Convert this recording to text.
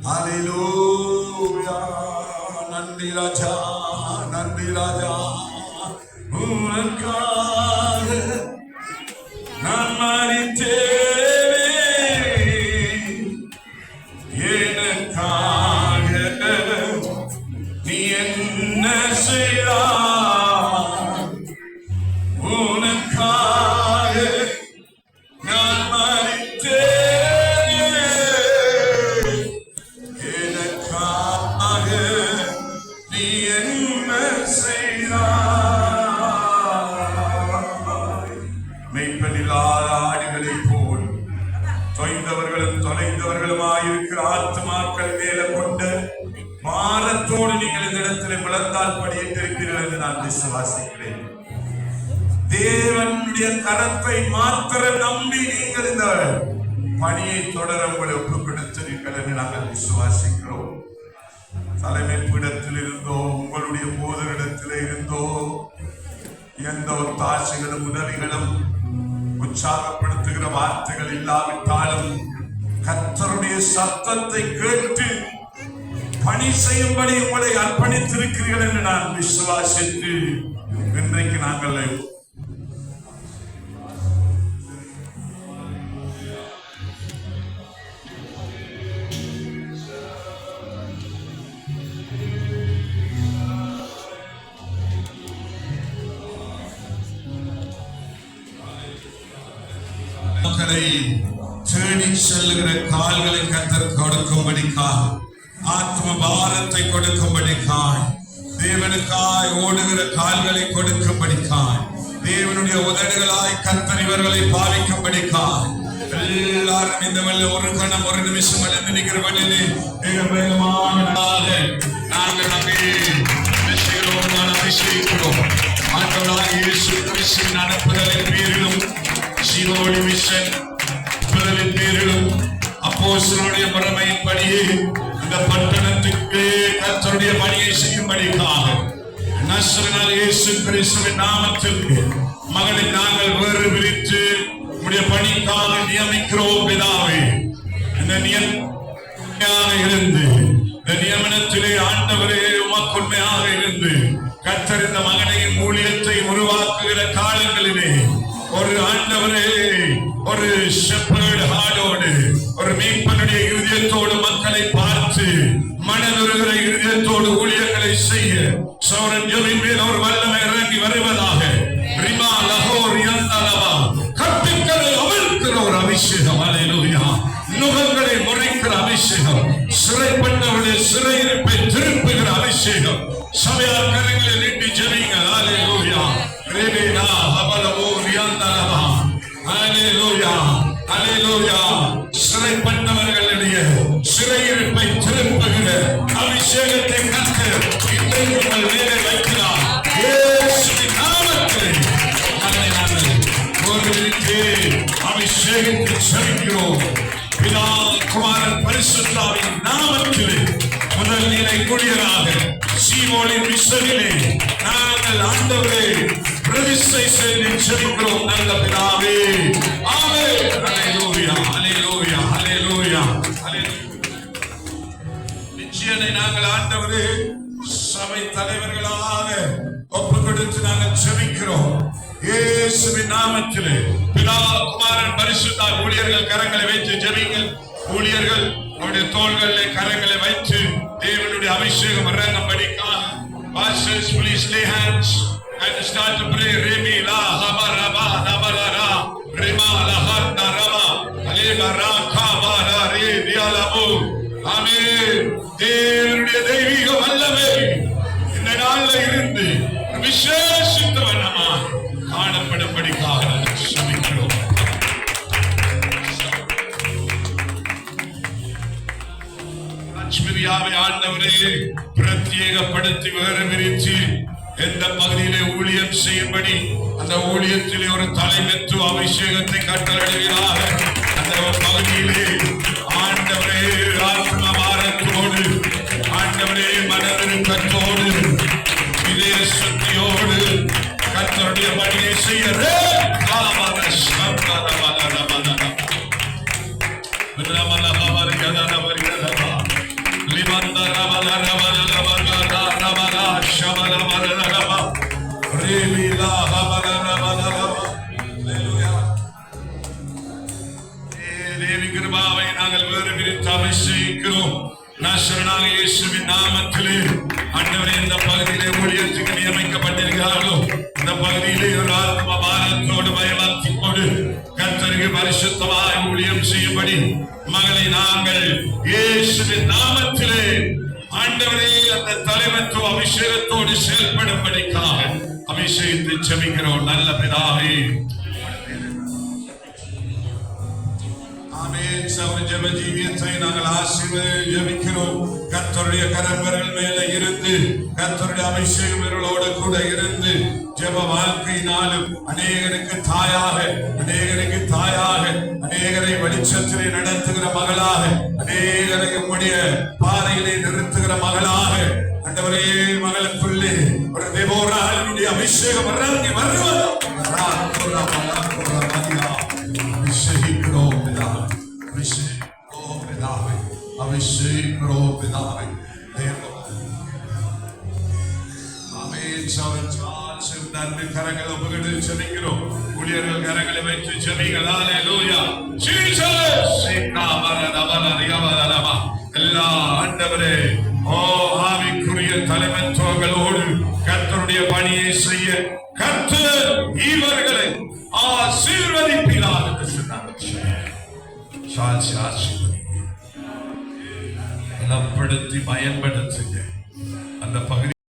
ஹல்லேலூயா. நன்றி ராஜா, நன்றி ராஜா. உனக்காக நான் மரித்தேனே, எனக்காக நீ என்ன செய்தாய்? உனக்காக நான் மரித்தேனே, எனக்காக நீ என்ன செய்தாய்? மெய்ப்பனில்லாத ஆடுகளைப் போல் தொய்ந்தவர்களும் தொலைந்தவர்களுமாயிருக்கிற ஆத்மாக்கள் மேல கொண்ட பாரத்தோடு நீங்கள் இந்த இடத்துல விளந்தால் படியிட்டிருக்கிறீர்கள் என்று நான் விசுவாசிக்கிறேன். தேவனுடைய கரத்தை மாத்திரம் நம்பி நீங்கள் இந்த பணியை தொடர உங்களை ஒப்புக் கொடுத்தீர்கள் என்று நாங்கள் விசுவாசிக்கிறோம். தலைமை பீடத்தில் இருந்தோ உங்களுடைய போதரிடத்தில் இருந்தோ எந்த ஒரு தாட்சிகளும் உதவிகளும் உற்சாகப்படுத்துகிற வார்த்தைகள் இல்லாவிட்டாலும் கர்த்தருடைய சத்தத்தை கேட்டு பணி செய்யும்படி உங்களை அர்ப்பணித்திருக்கிறீர்கள் என்று நான் விசுவாசித்து இன்றைக்கு நாங்கள் தேடி செல்லுகிற கால்களை கர்த்தர் கொடுக்கும்படிக்காய், ஆத்ம பாரத்தை கொடுக்கும்படிக்காய், தேவனுக்காய் ஓடுகிற கால்களை கொடுக்கும்படிக்காய், தேவனுடைய உதடுகளாய் கர்த்தர் இவர்களை பாவிக்கும்படிக்காய் எல்லாரும் இந்த ஒரு கணம் ஒரு நிமிஷம் நினைக்கிற வழியிலே மிக வேகமாக நாங்கள் அபிஷேகிக்கிறோம். ஆண்டவராகிய இயேசு கிறிஸ்துவின் அனுப்புதலின் பேரிலும் ஜீவோடி மிஷன் பேரிலும் அப்போஸ்தலருடைய முறைமையின்படியே இந்த பட்டணத்துக்கு கர்த்தருடைய பணியை செய்யும்படிக்காக நசரேயனாகிய இயேசு கிறிஸ்துவின் நாமத்திற்கு மகனை நாங்கள் வேறு பிரித்து உம்முடைய பணிக்காக நியமிக்கிறோம் பிதாவே. இந்த நியமனமாக இருந்து இந்த நியமனத்திலே ஆண்டவரே உமக்கு உண்மையாக இருந்து கர்த்தர் இந்த மகனையின் ஊழியத்தை உருவாக்குகிற காலங்களிலே ஒரு ஆண்டவரே ஒரு ஷெப்பர்ட் ஹார்டோடு ஒரு மீட்பனுடைய இருதயத்தோடு மக்களை பார்த்து மனதுருகிற இருதயத்தோடு ஊழியர்களை செய்ய சௌரன் ஜோவின் மேல் ஒரு வல்லமை இறங்கி வருவதாக. ரிமா லஹோர் யந்தலவா கற்பிக்கலை அவிழ்க்கிற ஒரு அபிஷேகம். ஹல்லேலூயா. நுகங்களை முறைக்கிற அபிஷேகம், சிறைப்பட்டவருடைய சிறையிருப்பை திருப்புகிற அபிஷேகம். சபையார் கரங்களை நீட்டி ஜெபிங்கள். ஹல்லேலூயா. ரேபேனா ஹபலவோ யந்தலவா. ஹல்லேலூயா, ஹல்லேலூயா. சிறைப்பட்டவர்களுடைய சிறையிருப்பை திருப்புகிற அபிஷேகத்தை கர்த்தர் இன்றைக்கு உங்கள் மேலே வைக்கிறார். இயேசுவின் நாமத்திலே நாங்கள் ஒருவருக்கு அபிஷேகத்தை செலுத்துகிறோம். பிதா குமாரன் பரிசுத்தாவின் நாமத்திலே முதல் நிலை குடியராக சீமோனின் மிஷனிலே நாங்கள் ஆண்டவரே பிரதிஷ்டை செய்து செலுத்துகிறோம். நல்ல பிதாவே, ஆமென். ஹல்லேலூயா, ஹல்லேலூயா, ஹல்லேலூயா, ஹல்லேலூயா. நிச்சயனை நாங்கள் ஆண்டவரே சபை தலைவர்களாக ஒப்பு கொடுத்து நாங்கள் செபிக்கிறோம். இயேசுவின் நாமத்திலே பிதா குமாரன் பரிசுத்த ஊழியர்கள் கரங்களை வைத்து ஜெபிங்கள். ஊழியர்கள் அவருடைய தோள்களிலே கரங்களை வைத்து தேவனுடைய அபிஷேகம் இறங்கும்படிக்காக pastors please lay hands and start to pray. Remi la habaraba nabarara rema la harna rama alega ra khabara re dialamu. ஆமென். தேவனுடைய தெய்வீக வல்லமை இந்த நாள்ல இருந்து விசேஷித்தவனமா காணப்படும்படிக்காக செபிக்கிறோம். லட்சுமியாவை ஆண்டவரே பிரத்யேகப்படுத்தி வேறு விரித்து எந்த பகுதியிலே ஊழியம் செய்யும்படி அந்த ஊழியத்திலே ஒரு தலைமைத்துவ அபிஷேகத்தை கட்டளையிடுகிறார். அந்த பகுதியிலே ஆண்டவரே ஆத்ம பாரத்தோடு, ஆண்டவரே மனவிருப்பத்தோடு, இதய சுத்தியோடு கர்த்தருடைய பணியை செய்ய Ramana தேவி கிருபாவை நாங்கள் வேறு விரித்து அபிஷேகிக்கிறோம். நசரேயனாகிய இயேசுவின் நாமத்திலே ஆண்டவரே, இந்த பகுதியிலே ஊழியத்துக்கு நியமிக்கப்பட்டிருக்கிறார்களோ இந்த பகுதியிலே ஒரு ஆத்ம பாரத்தோடு பயபக்தியோடு கர்த்தருக்கு பரிசுத்தமாய் ஊழியம் செய்யும்படி மகளை நாங்கள் இயேசுவின் நாமத்திலே ஆண்டவரே அந்த தலைமைத்துவ அபிஷேகத்தோடு செயல்படும்படிக்காக அபிஷேகத்தை ஜெபிக்கிறோம் நல்ல பிதாவே. ஜெப ஜீவியத்தை நாங்கள் ஆசீர்வதித்து ஜெபிக்கிறோம். கர்த்தருடைய கரங்கள் மேல இருந்து கர்த்தருடைய அபிஷேகம் இவர்களோடு கூட இருந்து ஜெப வாழ்க்கையினாலும் அநேகருக்கு தாயாக அநேகரை வெளிச்சத்திலே நடத்துகிற மகளாக அநேகரை உம்முடைய பாதையிலே நிறுத்துகிற மகளாக ஆண்டவரே மகளுக்குள்ளே ஒரு தேவோராளுடைய அபிஷேகம் இறங்கி வருவது அபிஷேகிக்கிறோம் பிதாவே. அபிஷேகிக்கிறோம் பிதாவே. நன்றி. கரங்களை உபகரித்து ஜெபிக்கிறோம். ஊழியர்கள் கரங்களை வைத்து ஜெபிங்கள். ஹல்லேலூயா. எல்லா ஆண்டவரே ஆவிக்குரிய தலைமைத்துவங்களோடு கர்த்தருடைய பணியை செய்ய கர்த்தர் இவர்களை ஆசீர்வதிப்பீராக என்று சொன்னார். பலப்படுத்தி பயன்படுத்துங்க அந்த பகுதி.